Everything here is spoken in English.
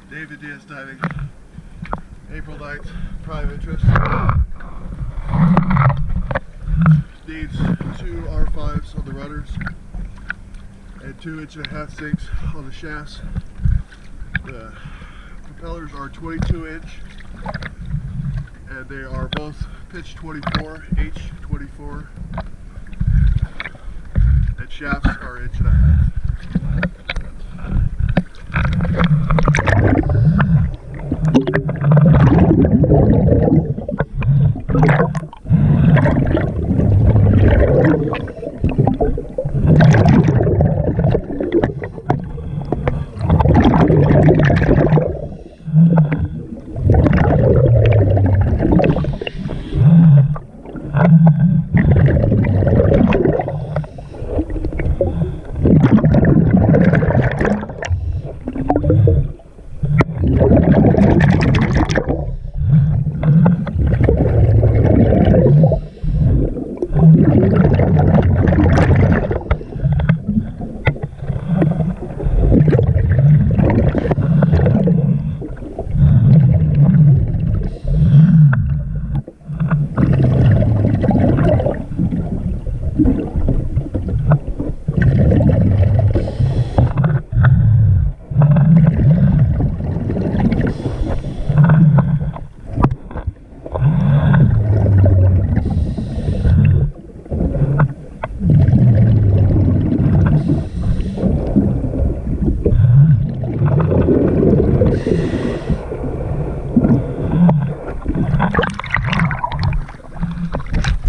David Diaz Diving, April 9th, prime interest. Needs 2 R5s on the rudders and 2.5-inch sinks on the shafts. The propellers are 22-inch and they are both pitch 24, H24, and shafts are 1.5 inch.